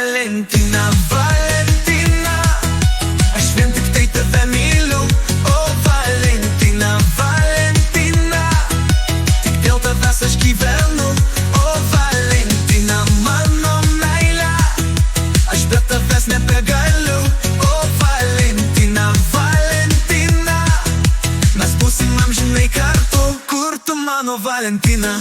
Valentina, Valentina, aš vien tik tai tave myliu. O Valentina, Valentina, tik dėl tavęs aš gyvenu. O Valentina, mano meile, aš be tavęs nebegaliu. O Valentina, Valentina, mes būsim amžinai kartu. Kur tu, mano Valentina?